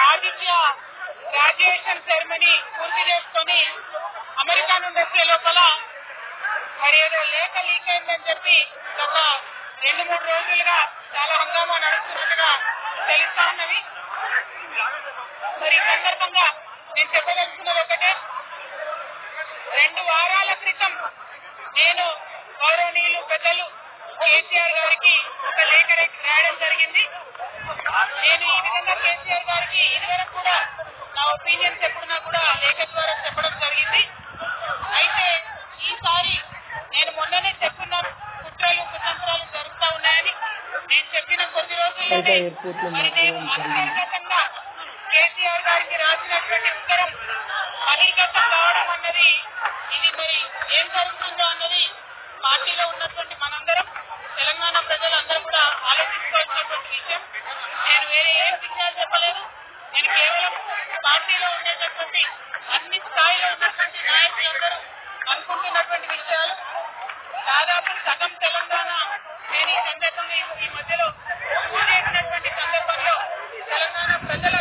Aditya graduation ceremony పూర్తి చేసుకొని America నుండి వచ్చే లోపల మరి ఏదో లేఖ లీక్ అయిందని చెప్పి గత 2-3 రోజులుగా చాలా హంగామా నడుస్తున్నట్టుగా తెలుస్తా ఉన్నవి. మరి ఈ సందర్భంగా నేను చెప్పదలుచుకున్నది ఒకటే, 2 వారాల క్రితం నేను గౌరవనీయులు పెద్దలు కేసీఆర్ గారికి ఒక లేఖ రాయడం జరిగింది. నేను ఈ విధంగా కేసీఆర్ గారికి ఇదివరకు కూడా నా ఒపీనియన్స్ ఎప్పుడున్నా కూడా లేఖ ద్వారా చెప్పడం జరిగింది. అయితే ఈసారి నేను మొన్ననే చెప్పున్నాను, కుట్రలు జరుగుతూ ఉన్నాయని. నేను చెప్పిన కొద్ది రోజుల్లోనే మరి నేను అంతర్గతంగా కేసీఆర్ గారికి రాసినటువంటి ఉత్తరం బహిర్గతం కావడం అన్నది, ఇది మరి ఏం జరుగుతుందో అన్నది పార్టీలో ఉన్నటువంటి మనందరం, తెలంగాణ ప్రజలందరూ కూడా ఆలోచించుకోవాల్సినటువంటి విషయం. నేను వేరే ఏం విషయాలు చెప్పలేదు. నేను కేవలం పార్టీలో ఉండేటటువంటి అన్ని స్థాయిలో ఉన్నటువంటి నాయకులందరూ అనుకుంటున్నటువంటి విషయాలు. దాదాపు సగం తెలంగాణ నేను ఈ సందర్భంగా ఈ మధ్యలో చేసినటువంటి సందర్భంలో తెలంగాణ ప్రజల